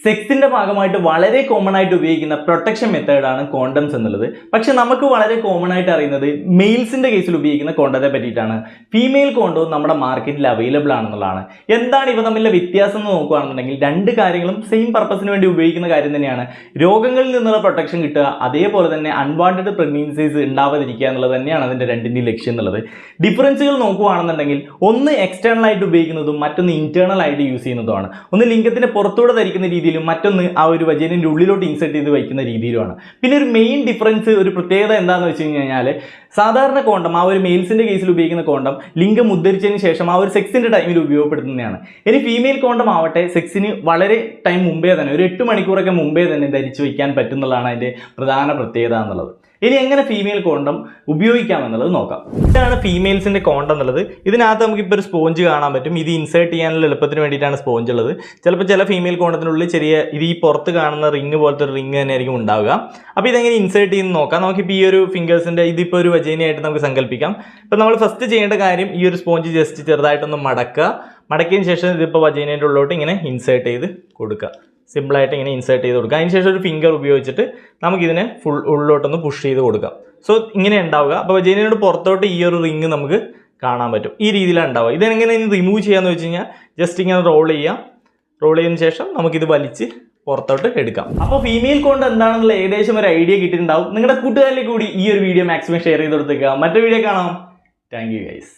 സെക്സിന്റെ ഭാഗമായിട്ട് വളരെ കോമൺ ആയിട്ട് ഉപയോഗിക്കുന്ന പ്രൊട്ടക്ഷൻ മെത്തേഡാണ് കോണ്ടംസ് എന്നുള്ളത്. പക്ഷെ നമുക്ക് വളരെ കോമൺ ആയിട്ട് അറിയുന്നത് മെയിൽസിന്റെ കേസിൽ ഉപയോഗിക്കുന്ന കോണ്ടത്തെ പറ്റിയിട്ടാണ്. ഫീമെയിൽ കോണ്ടവും നമ്മുടെ മാർക്കറ്റിൽ അവൈലബിൾ ആണെന്നുള്ളതാണ്. എന്താണ് ഇവ തമ്മിലുള്ള വ്യത്യാസം എന്ന് നോക്കുകയാണെന്നുണ്ടെങ്കിൽ രണ്ട് കാര്യങ്ങളും സെയിം പർപ്പസിന് വേണ്ടി ഉപയോഗിക്കുന്ന കാര്യം തന്നെയാണ്. രോഗങ്ങളിൽ നിന്നുള്ള പ്രൊട്ടക്ഷൻ കിട്ടുക, അതേപോലെ തന്നെ അൺവാണ്ടഡ് പ്രഗ്നൻസീസ് ഉണ്ടാവാതിരിക്കുക എന്നുള്ളത് തന്നെയാണ് അതിന്റെ രണ്ടിന്റെയും ലക്ഷ്യം എന്നുള്ളത്. ഡിഫറൻസുകൾ നോക്കുകയാണെന്നുണ്ടെങ്കിൽ ഒന്ന് എക്സ്റ്റേണൽ ആയിട്ട് ഉപയോഗിക്കുന്നതും മറ്റൊന്ന് ഇന്റേണൽ ആയിട്ട് യൂസ് ചെയ്യുന്നതുമാണ്. ഒന്ന് ലിംഗത്തിന്റെ പുറത്തൂടെ ധരിക്കുന്ന രീതിയിലും മറ്റൊന്ന് ആ ഒരു വജൈനയുടെ ഉള്ളിലോട്ട് ഇൻസെർട്ട് ചെയ്ത് വയ്ക്കുന്ന രീതിയിലുമാണ്. പിന്നെ ഒരു മെയിൻ ഡിഫറൻസ്, ഒരു പ്രത്യേകത എന്താണെന്ന് വെച്ച് കഴിഞ്ഞാൽ സാധാരണ കോണ്ടം, ആ ഒരു മെയിൽസിന്റെ കേസിൽ ഉപയോഗിക്കുന്ന കോണ്ടം ലിംഗം ഉദ്ധരിച്ചതിന് ശേഷം ആ ഒരു സെക്സിന്റെ ടൈമിൽ ഉപയോഗപ്പെടുത്തുന്നതാണ്. ഇനി ഫീമെയിൽ കോണ്ടം ആവട്ടെ സെക്സിന് വളരെ ടൈം മുമ്പേ തന്നെ, ഒരു 8 മണിക്കൂറൊക്കെ മുമ്പേ തന്നെ ധരിച്ചു വയ്ക്കാൻ പറ്റുന്നതാണ് അതിന്റെ പ്രധാന പ്രത്യേകത എന്നുള്ളത്. ഇനി എങ്ങനെ ഫീമെയിൽ കോണ്ടം ഉപയോഗിക്കാം എന്നുള്ളത് നോക്കാം. ഇതാണ് ഫീമെയിൽസിന്റെ കോണ്ടം എന്നുള്ളത്. ഇതിനകത്ത് നമുക്കിപ്പോൾ ഒരു സ്പോഞ്ച് കാണാൻ പറ്റും. ഇത് ഇൻസേർട്ട് ചെയ്യാനുള്ള എളുപ്പത്തിന് വേണ്ടിയിട്ടാണ് സ്പോഞ്ച് ഉള്ളത്. ചിലപ്പോൾ ചില ഫീമെയിൽ കോണ്ടത്തിനുള്ളിൽ ഇത് ഈ പുറത്ത് കാണുന്ന റിങ് പോലത്തെ ഒരു റിങ് തന്നെ ആയിരിക്കും ഉണ്ടാവുക. അപ്പോൾ ഇതെങ്ങനെ ഇൻസേർട്ട് ചെയ്യുന്ന നോക്കാം. നമുക്കിപ്പോൾ ഈ ഒരു ഫിംഗേഴ്സിന്റെ ഇതിപ്പോൾ ഒരു വജൈനയായിട്ട് നമുക്ക് സങ്കല്പിക്കാം. ഇപ്പോൾ നമ്മൾ ഫസ്റ്റ് ചെയ്യേണ്ട കാര്യം ഈ ഒരു സ്പോഞ്ച് ജസ്റ്റ് ചെറുതായിട്ടൊന്ന് മടക്കിയതിന് ശേഷം ഇതിപ്പോൾ വജൈനയുടെ ഉള്ളിലോട്ട് ഇങ്ങനെ ഇൻസേർട്ട് ചെയ്ത് കൊടുക്കുക. സിമ്പിളായിട്ട് ഇങ്ങനെ ഇൻസേർട്ട് ചെയ്ത് കൊടുക്കുക. അതിനുശേഷം ഒരു ഫിംഗർ ഉപയോഗിച്ചിട്ട് നമുക്കിതിനെ ഉള്ളിലോട്ടൊന്ന് പുഷ് ചെയ്ത് കൊടുക്കാം. സോ ഇങ്ങനെ ഉണ്ടാവുക. അപ്പോൾ വജൈനയോട് പുറത്തോട്ട് ഈ ഒരു റിങ് നമുക്ക് കാണാൻ പറ്റും. ഈ രീതിയിലാണ് ഉണ്ടാവുക. ഇതെങ്ങനെ റിമൂവ് ചെയ്യാന്ന് വെച്ച് കഴിഞ്ഞാൽ ജസ്റ്റ് ഇങ്ങനെ റോൾ ചെയ്തതിന് ശേഷം നമുക്കിത് വലിച്ച് പുറത്തോട്ട് എടുക്കാം. അപ്പോൾ ഫീമെയിൽ കോണ്ട് എന്താണെന്നുള്ള ഏകദേശം ഒരു ഐഡിയ കിട്ടിയിട്ടുണ്ടാവും. നിങ്ങളുടെ കൂട്ടുകാരിലേക്ക് കൂടി ഈ ഒരു വീഡിയോ മാക്സിമം ഷെയർ ചെയ്ത് കൊടുത്തേക്കുക. മറ്റൊരു വീഡിയോ കാണാം. Thank you guys.